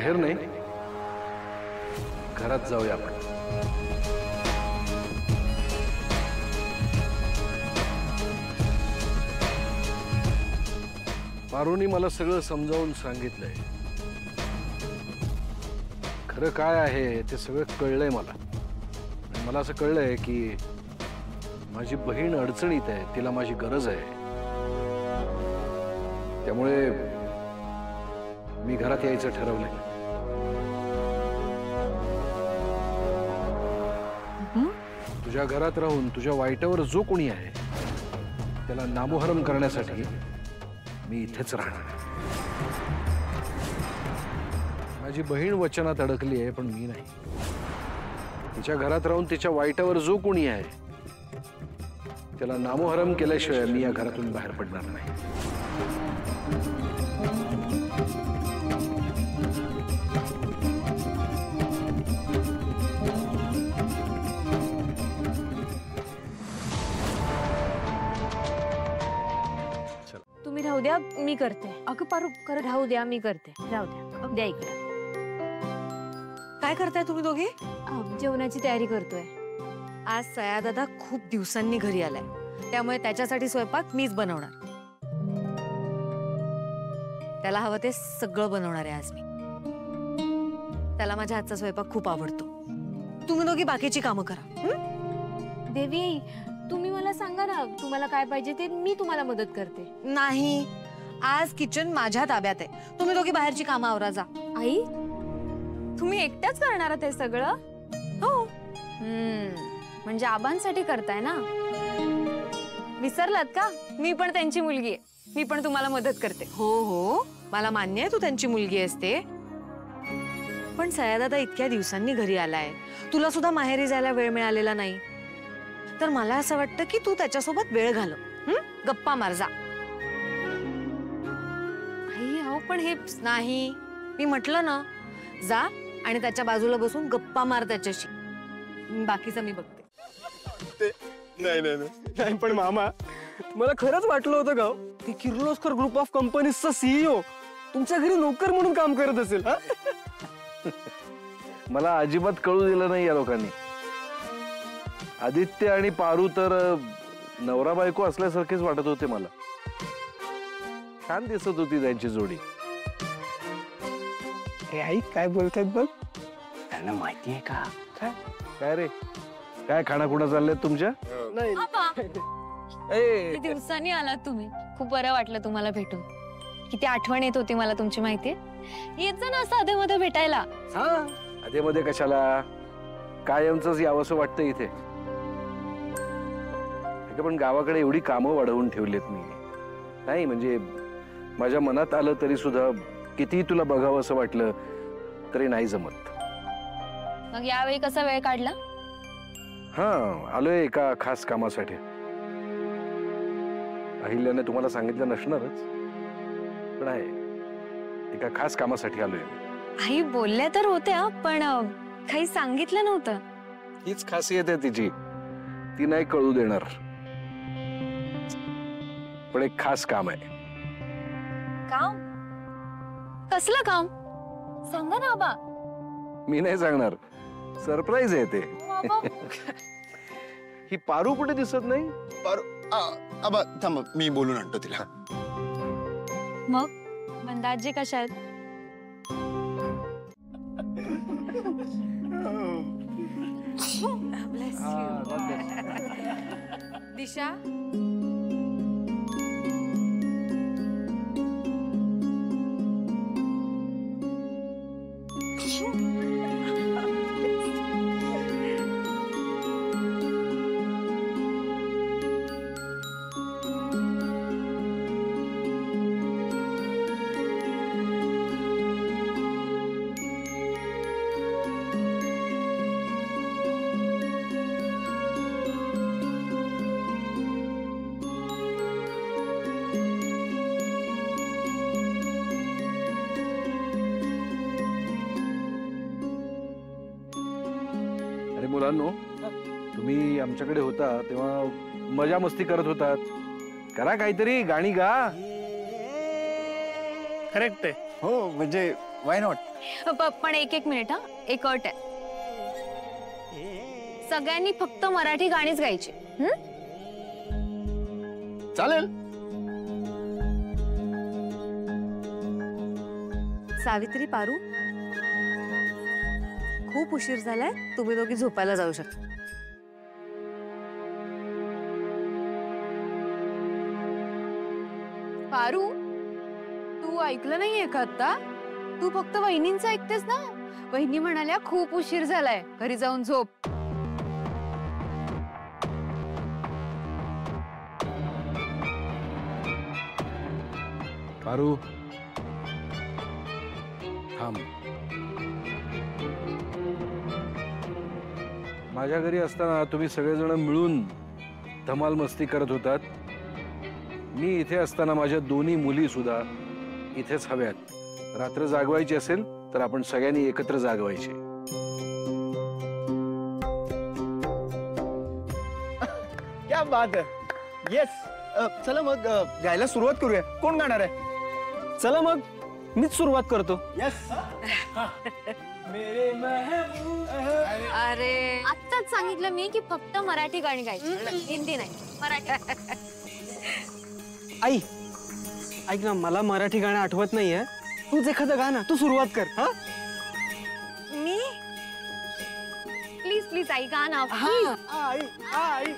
बाहेर नाही, घरात जाऊया आपण. पारूनी मला सगळं समजावून सांगितलंय. खरं काय आहे ते सगळं कळलंय मला. मला असं कळलंय की माझी बहीण अडचणीत आहे, तिला माझी गरज आहे. त्यामुळे मी घरात यायचं ठरवलंय. तुझ्या घरात राहून तुझ्या वाईटावर जो कोणी आहे त्याला नामोहरम करण्यासाठी मी इथेच राहणार. माझी बहीण वचनात अडकली आहे, पण मी नाही. तिच्या घरात राहून तिच्या वाईटावर जो कोणी आहे त्याला नामोहरम केल्याशिवाय मी या घरातून बाहेर पडणार नाही. तुम्ही राहू द्या, मी करते. अगं पारू करत राहू द्या, मी करते. राहू द्या, द्या इकडे. काय करताय तुम्ही दोघे? जेवणाची तयारी करतोय. आज सयादादा खूप दिवसांनी घरी आलाय, त्यामुळे त्याच्यासाठी स्वयंपाक मीच बनवणार. त्याला हवं ते सगळं बनवणार आहे आज मी. त्याला माझ्या हातचा स्वयंपाक खूप आवडतो. तुम्ही दोघी बाकीची कामं करा. देवी, तुम्ही मला सांगा ना तुम्हाला काय पाहिजे ते, मी तुम्हाला मदत करते. नाही, आज किचन माझ्या ताब्यात आहे. तुम्ही दोघी बाहेरची कामं आवरा जा. आई, तुम्ही एकट्याच करणार आहात हे सगळं? हो. म्हणजे आबांसाठी करताय ना? विसरलात का? मी पण त्यांची मुलगी आहे. मी पण तुम्हाला मदत करते. हो हो, मला मान्य आहे तू त्यांची मुलगी असते, पण सयादादा इतक्या दिवसांनी घरी आलाय, तुला सुद्धा माहेरी जायला वेळ मिळालेला नाही. तर मला असं वाटतं की तू त्याच्यासोबत वेळ घालव. गप्पा मार जा. आई अहो, पण हे नाही, मी म्हटलं ना, जा आणि त्याच्या बाजूला बसून गप्पा मार त्याच्याशी. बाकीचं मी बघते. नाही नाही नाही, पण मामा मला खरंच वाटलं होतं का की किर्लोस्कर ग्रुप ऑफ कंपनीजचा सीईओ तुमच्या घरी नोकर म्हणून काम करत असेल. मला अजिबात कळू दिलं नाही या लोकांनी. आदित्य आणि पारू तर नवरा बायको असल्यासारखेच वाटत होते मला. छान दिसत होती त्यांची जोडी. आई काय बोलतायत बघ, त्यांना माहिती आहे का? काय रे, काय खाणाखुणा चालल्यात तुमच्या? नाही किती दिवसांनी आलात तुम्ही. खूप बरं वाटलं तुम्हाला भेटून. किती आठवण येत होती मला तुमची, माहितीये? येत जा ना असं अधे मध्ये भेटायला. अधे मध्ये कशाला, कायमच यावंसं वाटतं इथे. पण गावाकडे एवढी कामं वाढवून ठेवलीत मी. नाही म्हणजे माझ्या मनात आलं तरी सुद्धा किती तुला बघावं असं वाटलं तरी नाही जमत. मग यावेळी कसा वेळ काढला? आलोय एका खास कामासाठी. अहिल्याने तुम्हाला सांगितलं नसणारच, पण आहे एका खास कामासाठी आलोय. आई बोलल्या तर होत्या, पण काही सांगितलं नव्हतं. हीच खासियत आहे तिची, ती नाही कळू देणार. पण एक खास काम आहे. काम? कसलं काम? सांगा ना आबा. मी नाही सांगणार, सरप्राईज आहे ते. ही पारू कुठे दिसत नाही? आबा थांब, मी बोलून आणतो तिला. मग मंदाजी कशा आहेत? दिशा, मुलांनो, तुम्ही आमच्याकडे होता तेव्हा मजा मस्ती करत होतात. करा काहीतरी, गाणी गा. करेक्ट आहे. हो म्हणजे वाय नॉट. पण एक मिनिट हा, एक अट आहे. सगळ्यांनी फक्त मराठी गाणीच गायची. चालेल. सावित्री, पारू, खूप उशीर झालाय, तुम्ही दोघी झोपायला जाऊ शकता. पारू, तू ऐकलं नाहीये का आता? तू फक्त वहिनींचं ऐकतेस ना. वहिनी म्हणाल्या खूप उशीर झालाय, घरी जाऊन झोप. पारू थांब. माझ्या घरी असताना तुम्ही सगळेजण मिळून धमाल मस्ती करत होतात. मी इथे असताना माझ्या दोन्ही मुली सुद्धा इथेच हव्यात. रात्र जागवायची असेल तर आपण सगळ्यांनी एकत्र जागवायची. क्या बात आहे. येस, चला मग गायला सुरुवात करूया. कोण गाणार आहे? चला मग मीच सुरुवात करतो. येस. अरे आत्ताच सांगितलं मी की फक्त मराठी गाणी गायची, हिंदी नाही, मराठी. आई ऐक ना, मला मराठी गाणं आठवत नाहीये. तूच एखादं गाणं तू सुरुवात कर. हा मी प्लीज प्लीज आई गा ना. आई आई